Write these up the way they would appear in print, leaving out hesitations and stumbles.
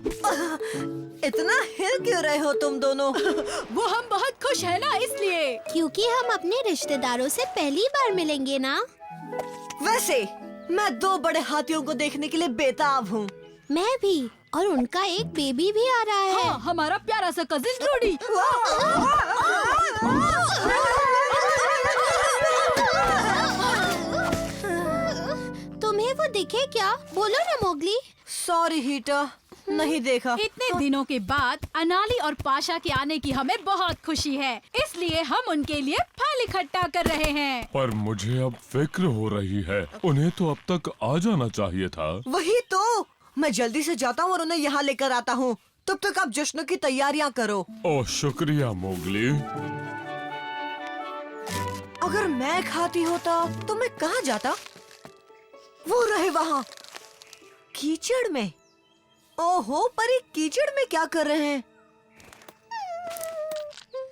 इतना हिल क्यों रहे हो तुम दोनों? वो हम बहुत खुश है ना इसलिए। क्योंकि हम अपने रिश्तेदारों से पहली बार मिलेंगे ना। वैसे मैं 2 बड़े हाथियों को देखने के लिए बेताब हूँ। मैं भी, और उनका एक बेबी भी आ रहा है। हाँ, हमारा प्यारा सा कजिन रूडी। तुम्हें वो दिखे क्या? बोलो ना मोगली। सॉरी हीटा, नहीं देखा। इतने दिनों के बाद अनाली और पाशा के आने की हमें बहुत खुशी है, इसलिए हम उनके लिए फल इकट्ठा कर रहे हैं। पर मुझे अब फिक्र हो रही है, उन्हें तो अब तक आ जाना चाहिए था। वही तो, मैं जल्दी से जाता हूँ और उन्हें यहाँ लेकर आता हूँ। तब तक आप जश्न की तैयारियाँ करो। ओह शुक्रिया मोगली। अगर मैं एक हाथी होता तो मैं कहाँ जाता? वो रहे वहाँ कीचड़ में। ओहो, पर ये कीचड़ में क्या कर रहे हैं?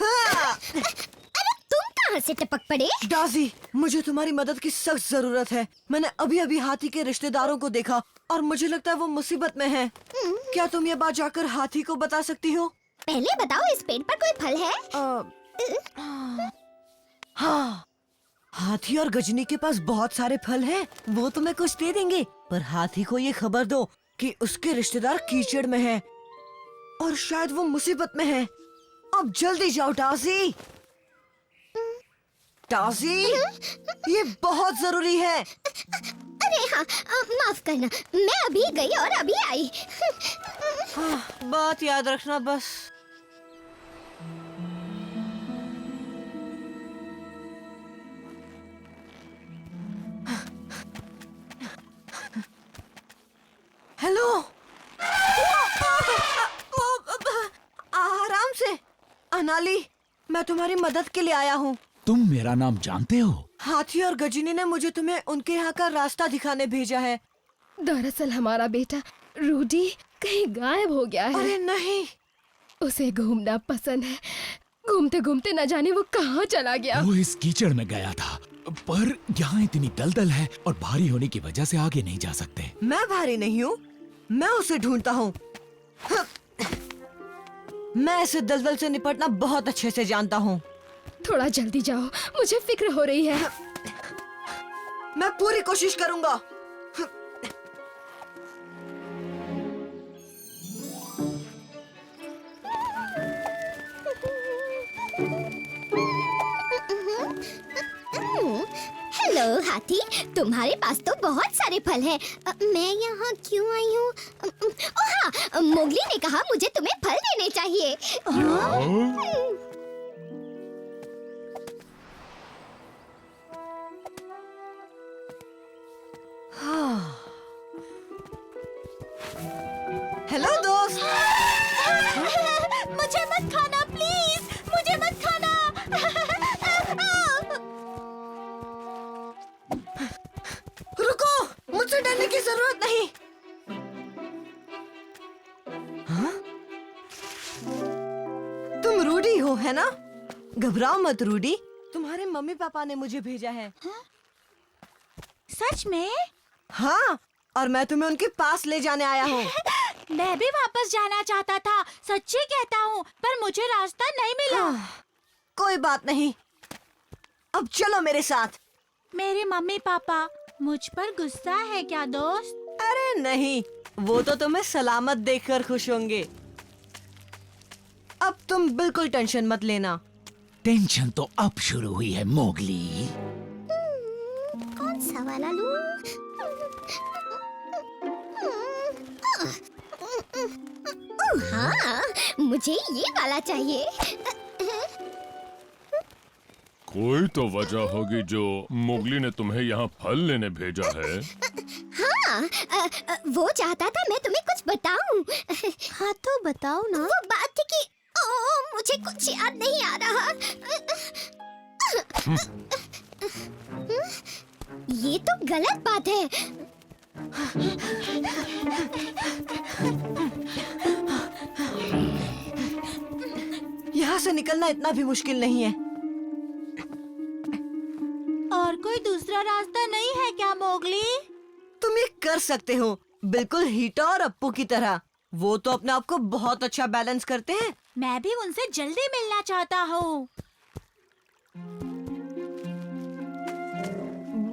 हाँ! अरे तुम कहाँ से टपक पड़े? डाजी, मुझे तुम्हारी मदद की सख्त जरूरत है। मैंने अभी हाथी के रिश्तेदारों को देखा और मुझे लगता है वो मुसीबत में हैं। क्या तुम ये बात जाकर हाथी को बता सकती हो? पहले बताओ, इस पेड़ पर कोई फल है? हाँ, हाथी और गजनी के पास बहुत सारे फल हैं। वो तुम्हें कुछ दे देंगे, पर हाथी को ये खबर दो कि उसके रिश्तेदार कीचड़ में हैं और शायद वो मुसीबत में हैं। अब जल्दी जाओ टाजी। टाजी, ये बहुत जरूरी है। अरे हाँ, माफ करना, मैं अभी गई और अभी आई। हाँ, बात याद रखना बस। हेलो। आराम से। अनाली, मैं तुम्हारी मदद के लिए आया हूँ। तुम मेरा नाम जानते हो? हाथी और गजनी ने मुझे तुम्हें उनके यहाँ का रास्ता दिखाने भेजा है। दरअसल हमारा बेटा रूडी कहीं गायब हो गया है। अरे नहीं। उसे घूमना पसंद है। घूमते घूमते न जाने वो कहाँ चला गया। वो इस कीचड़ में गया था, पर यहाँ इतनी दलदल है और भारी होने की वजह से आगे नहीं जा सकते। मैं भारी नहीं हूँ, मैं उसे ढूंढता हूँ। मैं ऐसे दलदल से निपटना बहुत अच्छे से जानता हूँ। थोड़ा जल्दी जाओ, मुझे फिक्र हो रही है। मैं पूरी कोशिश करूँगा। हेलो हाथी, तुम्हारे पास तो बहुत सारे फल हैं। मैं यहाँ क्यों आई हूँ? ओह हाँ, मोगली ने कहा मुझे तुम्हें फल देने चाहिए। हेलो दोस्त। मुझे मत खाना प्लीज, मुझे मत खाना। रुको, मुझसे डरने की जरूरत नहीं। हाँ? तुम रूडी हो, है ना? घबराओ मत रूडी, तुम्हारे मम्मी पापा ने मुझे भेजा है। सच में? हाँ, और मैं तुम्हें उनके पास ले जाने आया हूँ। मैं भी वापस जाना चाहता था, सच्ची कहता हूँ, पर मुझे रास्ता नहीं मिला। कोई बात नहीं, अब चलो मेरे साथ। मेरे मम्मी पापा मुझ पर गुस्सा है क्या दोस्त? अरे नहीं, वो तो तुम्हें सलामत देखकर खुश होंगे। अब तुम बिल्कुल टेंशन मत लेना। टेंशन तो अब शुरू हुई है मोगली। कौन सा वाला लूं? हाँ, मुझे ये वाला चाहिए। कोई तो वजह होगी जो मोगली ने तुम्हें यहाँ फल लेने भेजा है। हाँ, वो चाहता था मैं तुम्हें कुछ बताऊं। हाँ तो बताओ ना। वो बात थी कि मुझे कुछ याद नहीं आ रहा। ये तो गलत बात है। यहाँ से निकलना इतना भी मुश्किल नहीं है। और कोई दूसरा रास्ता नहीं है क्या मोगली? तुम ये कर सकते हो, बिल्कुल हीटा और अप्पू की तरह। वो तो अपने आप को बहुत अच्छा बैलेंस करते हैं। मैं भी उनसे जल्दी मिलना चाहता हूँ।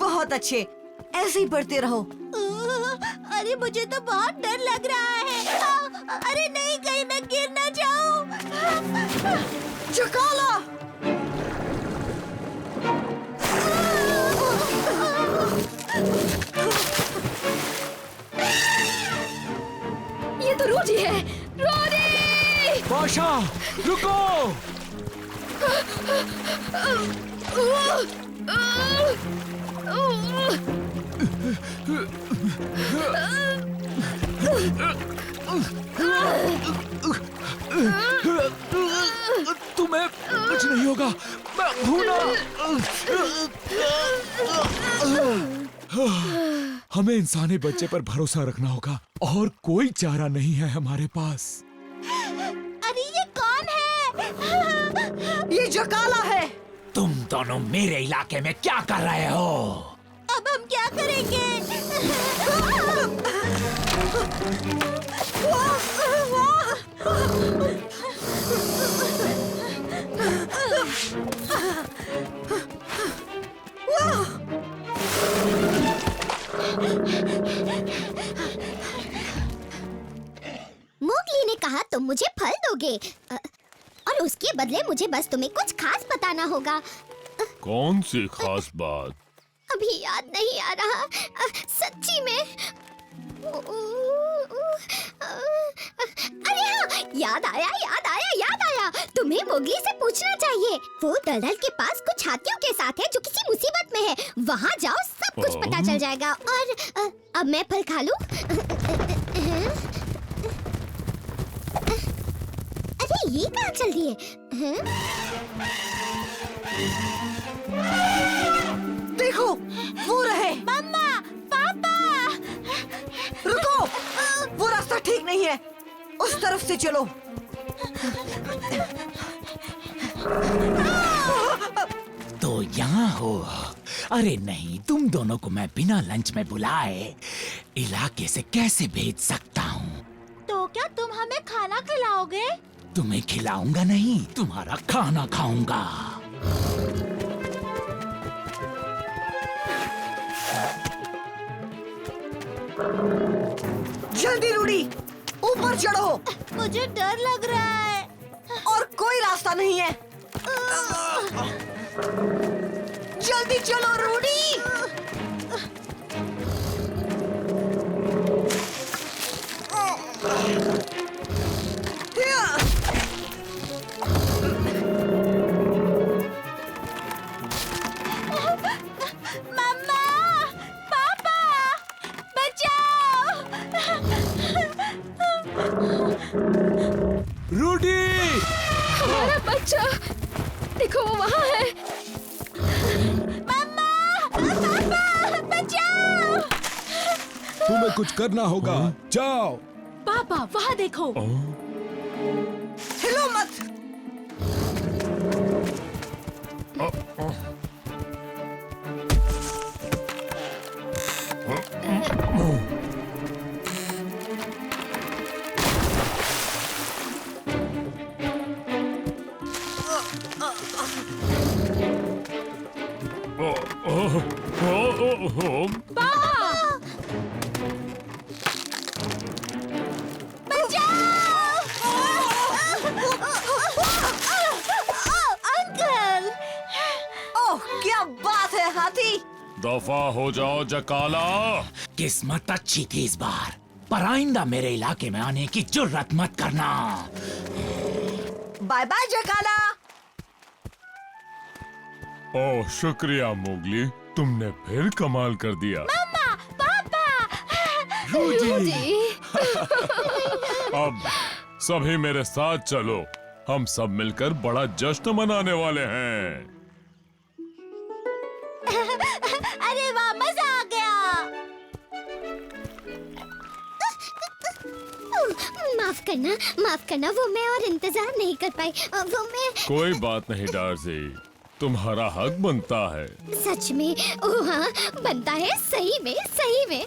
बहुत अच्छे, ऐसे ही पढ़ते रहो। अरे मुझे तो बहुत डर लग रहा है। अरे नहीं, कहीं मैं गिर ना जाऊं। चकाला! ये तो रूडी है। रूडी! पाशा, रुको! तुम्हें कुछ नहीं होगा, मैं हूं ना। हमें इंसानी बच्चे पर भरोसा रखना होगा और कोई चारा नहीं है हमारे पास। अरे ये कौन है? ये जकाला है। तुम दोनों मेरे इलाके में क्या कर रहे हो? अब हम क्या करेंगे? मोगली ने कहा तुम मुझे फल दोगे और उसके बदले मुझे बस तुम्हें कुछ खास बताना होगा। कौन सी खास बात? अभी याद नहीं आ रहा, सच्ची में। अरे हाँ, याद आया। तुम्हें मोगली से पूछना चाहिए। वो दलदल के पास कुछ हाथियों के साथ है जो किसी मुसीबत में है। वहाँ जाओ, सब कुछ पता चल जाएगा। और अब मैं फल खा लूं? अरे ये कहाँ चल दिए? देखो, वो रहे। मम्मा, पापा! रुको, वो रास्ता ठीक नहीं है, उस तरफ से चलो। तो यहाँ हो। अरे नहीं, तुम दोनों को मैं बिना लंच में बुलाए इलाके से कैसे भेज सकता हूँ? तो क्या तुम हमें खाना खिलाओगे? तुम्हें खिलाऊंगा नहीं, तुम्हारा खाना खाऊंगा। जल्दी रूडी, ऊपर चढ़ो। मुझे डर लग रहा है। और कोई रास्ता नहीं है। जल्दी चलो रूडी। मम्मा, पापा, बचाओ! रूडी! हमारा बच्चा, देखो वो वहाँ है। मम्मा, पापा, बचाओ! तुम्हें कुछ करना होगा, जाओ। पापा वहाँ देखो। हिलो मत। अंकल! ओह, क्या बात है हाथी। दफा हो जाओ जकाला। किस्मत अच्छी थी इस बार, पर आइंदा मेरे इलाके में आने की जुर्रत मत करना। Bye bye जकाला। ओह शुक्रिया मोगली, तुमने फिर कमाल कर दिया। मम्मा, पापा! रूडी! अब सभी मेरे साथ चलो, हम सब मिलकर बड़ा जश्न मनाने वाले हैं। अरे वाह, मजा आ गया। माफ करना, वो मैं और इंतजार नहीं कर पाई। वो मैं। कोई बात नहीं डार्सी, तुम्हारा हक बनता है। सच में? ओ हाँ, बनता है, सही में, सही में।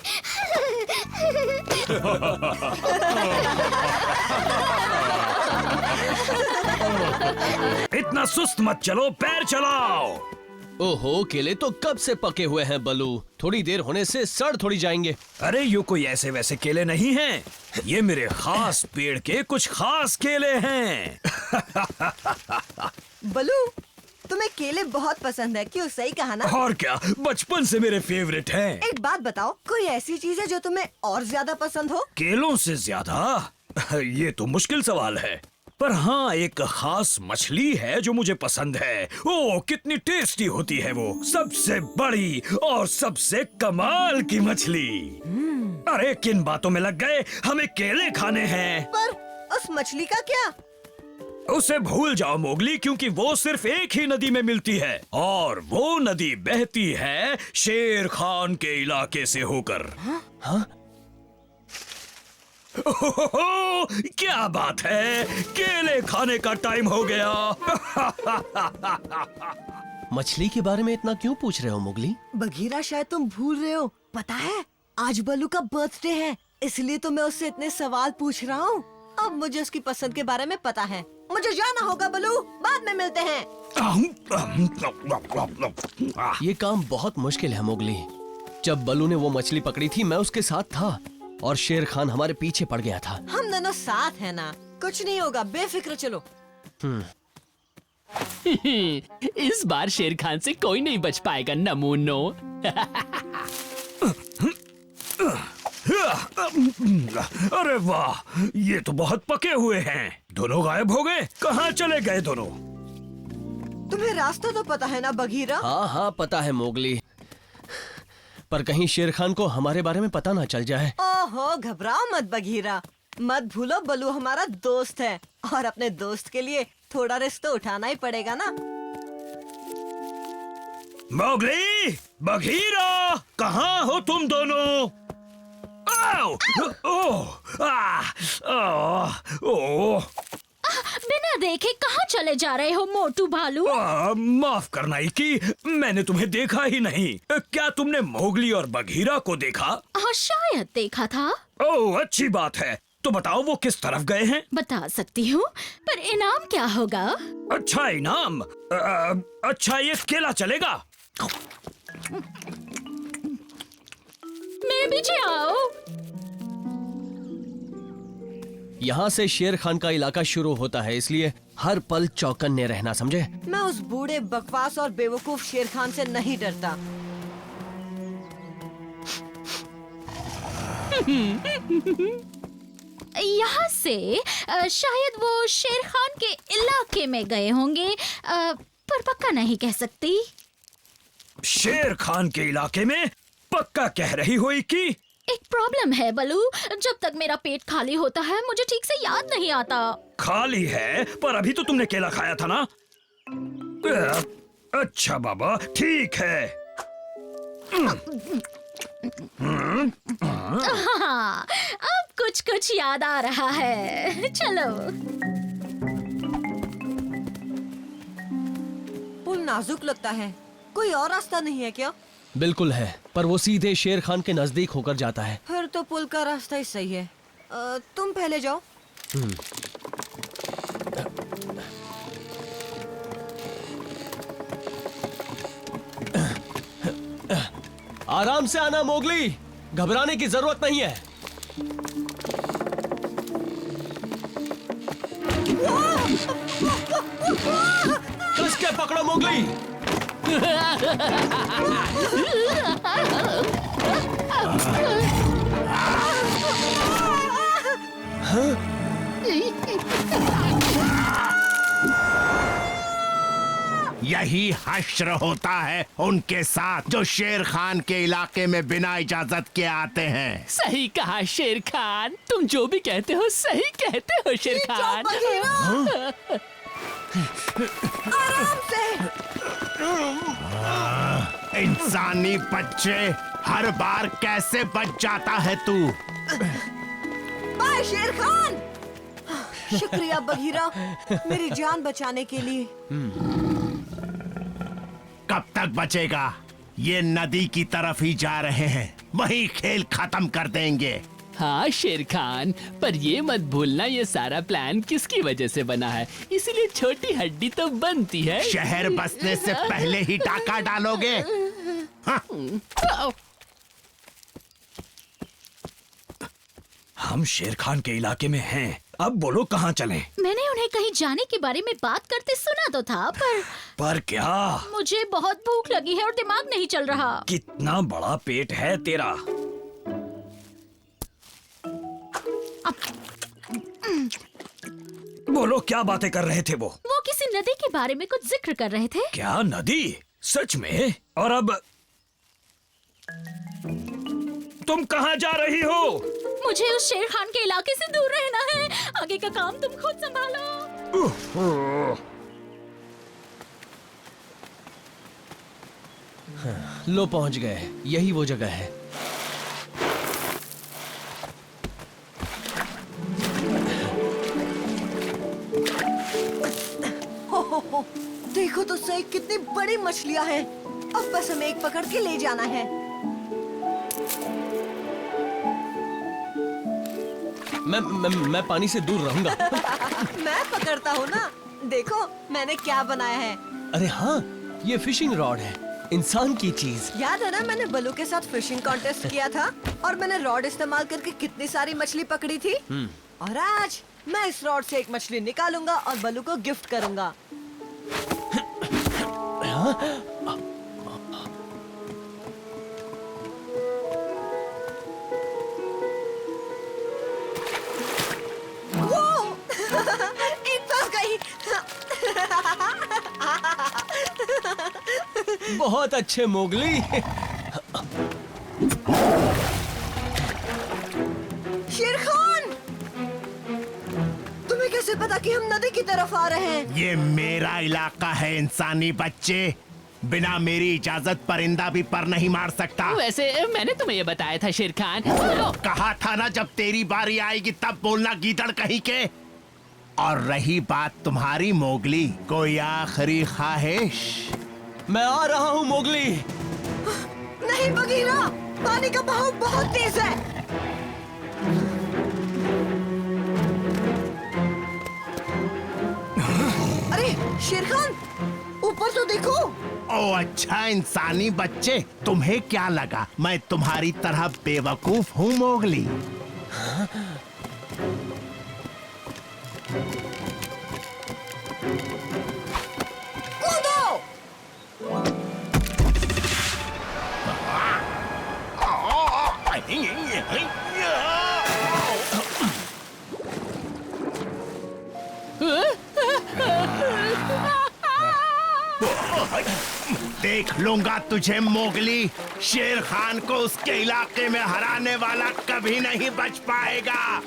इतना सुस्त मत चलो, पैर चलाओ। ओहो, केले तो कब से पके हुए हैं बलू, थोड़ी देर होने से सड़ थोड़ी जाएंगे। अरे ये कोई ऐसे वैसे केले नहीं हैं, ये मेरे खास पेड़ के कुछ खास केले हैं। बलू, तुम्हें केले बहुत पसंद है, क्यों? सही कहा ना? और क्या, बचपन से मेरे फेवरेट हैं। एक बात बताओ, कोई ऐसी चीज है जो तुम्हें और ज्यादा पसंद हो? केलों से ज्यादा? ये तो मुश्किल सवाल है, पर हाँ, एक खास मछली है जो मुझे पसंद है। ओह, कितनी टेस्टी होती है वो, सबसे बड़ी और सबसे कमाल की मछली। अरे किन बातों में लग गए, हमें केले खाने हैं। पर उस मछली का क्या? उसे भूल जाओ मोगली, क्योंकि वो सिर्फ एक ही नदी में मिलती है, और वो नदी बहती है शेर खान के इलाके से होकर। हाँ? ओहो, क्या बात है, केले खाने का टाइम हो गया। मछली के बारे में इतना क्यों पूछ रहे हो मुगली? बघीरा, शायद तुम भूल रहे हो। पता है, आज बलू का बर्थडे है, इसलिए तो मैं उससे इतने सवाल पूछ रहा हूँ। अब मुझे उसकी पसंद के बारे में पता है। मुझे जाना होगा बलू, बाद में मिलते हैं। ये काम बहुत मुश्किल है मुगली। जब बलू ने वो मछली पकड़ी थी, मैं उसके साथ था और शेर खान हमारे पीछे पड़ गया था। हम दोनों साथ हैं ना, कुछ नहीं होगा, बेफिक्र चलो। इस बार शेर खान से कोई नहीं बच पाएगा नमूनो। अरे वाह, ये तो बहुत पके हुए हैं। दोनों गायब हो गए, कहाँ चले गए दोनों? तुम्हें रास्ता तो पता है ना बघीरा? हाँ हाँ पता है मोगली, पर कहीं शेर खान को हमारे बारे में पता ना चल जाए। ओहो, घबराओ मत बघीरा, मत भूलो बलू हमारा दोस्त है, और अपने दोस्त के लिए थोड़ा रिस्क तो उठाना ही पड़ेगा ना। मोगली, बघीरा, कहाँ हो तुम दोनों? आओ! ओह! ओह! बिना देखे कहाँ चले जा रहे हो मोटू भालू? माफ करना इकी, मैंने तुम्हें देखा ही नहीं। क्या तुमने मोगली और बघीरा को देखा? हाँ, शायद देखा था। ओह, अच्छी बात है। तो बताओ वो किस तरफ गए हैं? बता सकती हूँ, पर इनाम क्या होगा? अच्छा इनाम? अच्छा, ये केला चलेगा? मेरे पीछे आओ। यहाँ से शेर खान का इलाका शुरू होता है, इसलिए हर पल चौकन्ने रहना, समझे? मैं उस बूढ़े बकवास और बेवकूफ शेर खान से नहीं डरता। यहाँ से शायद वो शेर खान के इलाके में गए होंगे, पर पक्का नहीं कह सकती। शेर खान के इलाके में? पक्का कह रही हो इकी? एक प्रॉब्लम है बलू, जब तक मेरा पेट खाली होता है मुझे ठीक से याद नहीं आता। खाली है, पर अभी तो तुमने केला खाया था ना? अच्छा बाबा, ठीक है। हाँ, अब कुछ कुछ याद आ रहा है। चलो। पुल नाजुक लगता है, कोई और रास्ता नहीं है क्या? बिल्कुल है, पर वो सीधे शेर खान के नजदीक होकर जाता है। फिर तो पुल का रास्ता ही सही है। तुम पहले जाओ। आराम से आना मोगली, घबराने की जरूरत नहीं है। कस के पकड़ो मोगली। यही हश्र होता है उनके साथ जो शेर खान के इलाके में बिना इजाजत के आते हैं। सही कहा शेर खान, तुम जो भी कहते हो सही कहते हो शेर खान। आराम से। इंसानी बच्चे, हर बार कैसे बच जाता है तू? बाय शेर खान। शुक्रिया बघीरा, मेरी जान बचाने के लिए। कब तक बचेगा? ये नदी की तरफ ही जा रहे हैं, वहीं खेल खत्म कर देंगे। हाँ शेर खान, पर ये मत भूलना ये सारा प्लान किसकी वजह से बना है, इसीलिए छोटी हड्डी तो बनती है। शहर बसने से पहले ही डाका डालोगे? हाँ। हम शेर खान के इलाके में हैं। अब बोलो कहाँ चलें? मैंने उन्हें कहीं जाने के बारे में बात करते सुना तो था, पर क्या? मुझे बहुत भूख लगी है और दिमाग नहीं चल रहा। कितना बड़ा पेट है तेरा? बोलो क्या बातें कर रहे थे वो? वो किसी नदी के बारे में कुछ जिक्र कर रहे थे। क्या नदी? सच में? और अब तुम कहाँ जा रही हो? मुझे उस शेर खान के इलाके से दूर रहना है। आगे का काम तुम खुद संभालो। लो पहुंच गए, यही वो जगह है। हो, देखो तो सही कितनी बड़ी मछलियां हैं। अब बस हमें एक पकड़ के ले जाना है। मैं पानी से दूर रहूंगा। मैं पकड़ता हूँ ना। देखो मैंने क्या बनाया है। अरे हाँ, ये फिशिंग रॉड है, इंसान की चीज। याद है ना, मैंने बलू के साथ फिशिंग कॉन्टेस्ट किया था और मैंने रॉड इस्तेमाल करके कितनी सारी मछली पकड़ी थी। और आज मैं इस रॉड से एक मछली निकालूंगा और बलू को गिफ्ट करूंगा। एक फंस गई। बहुत अच्छे मोगली। शेर खान, तुम्हें कैसे पता कि हम नदी की तरफ आ रहे हैं? ये मेरा इलाका है इंसानी बच्चे। बिना मेरी इजाजत परिंदा भी पर नहीं मार सकता। वैसे मैंने तुम्हें ये बताया था शेर खान। कहा था ना जब तेरी बारी आएगी तब बोलना, गीदड़ कहीं के। और रही बात तुम्हारी मोगली, कोई आखिरी ख्वाहिश? मैं आ रहा हूँ मोगली। नहीं बगीरा, पानी का बहाव बहुत तेज है। अरे शेर खान, ऊपर तो देखो। ओ अच्छा इंसानी बच्चे, तुम्हें क्या लगा मैं तुम्हारी तरह बेवकूफ हूँ मोगली? कूदो। देख लूंगा तुझे मोगली। शेर खान को उसके इलाके में हराने वाला कभी नहीं बच पाएगा।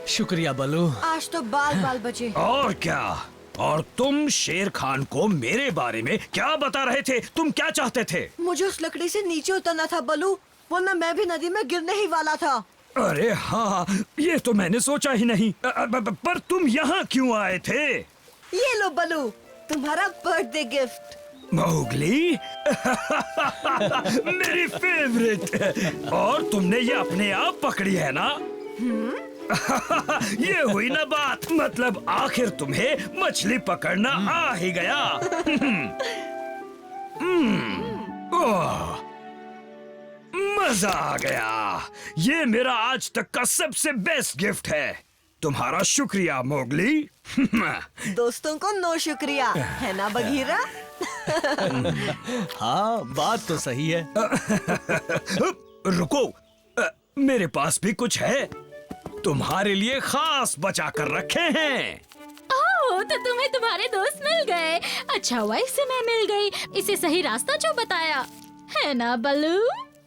शुक्रिया बलू। आज तो बाल बाल बचे। और क्या? और तुम शेर खान को मेरे बारे में क्या बता रहे थे? तुम क्या चाहते थे? मुझे उस लकड़ी से नीचे उतरना था बलू, वरना मैं भी नदी में गिरने ही वाला था। अरे हाँ, ये तो मैंने सोचा ही नहीं। पर तुम यहाँ क्यों आए थे? ये लो बलू, तुम्हारा बर्थडे गिफ्ट। मोगली मेरी फेवरेट। और तुमने ये अपने आप पकड़ी है ना? ये हुई ना बात। मतलब आखिर तुम्हें मछली पकड़ना आ ही गया। ओह, मजा आ गया। ये मेरा आज तक का सबसे बेस्ट गिफ्ट है। तुम्हारा शुक्रिया मोगली। दोस्तों को नो शुक्रिया, है ना बगीरा? हाँ, बात तो सही है। रुको, मेरे पास भी कुछ है। तुम्हारे लिए खास बचा कर रखे हैं। ओह, तो तुम्हें तुम्हारे दोस्त मिल गए। अच्छा हुआ इससे मैं मिल गई। इसे सही रास्ता जो बताया, है ना बलू?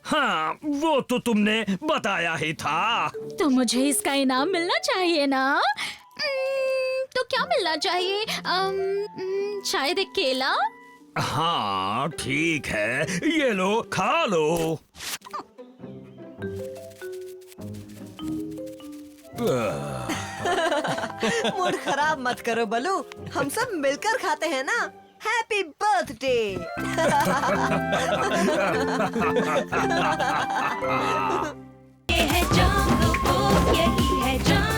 हाँ, वो तो तुमने बताया ही था। तो मुझे इसका इनाम मिलना चाहिए ना? तो क्या मिलना चाहिए? शायद एक केला? हाँ ठीक है, ये लो खा लो। मूड खराब मत करो बलू, हम सब मिलकर खाते हैं ना। Happy birthday. ये है जंगल बुक, यही है जंगल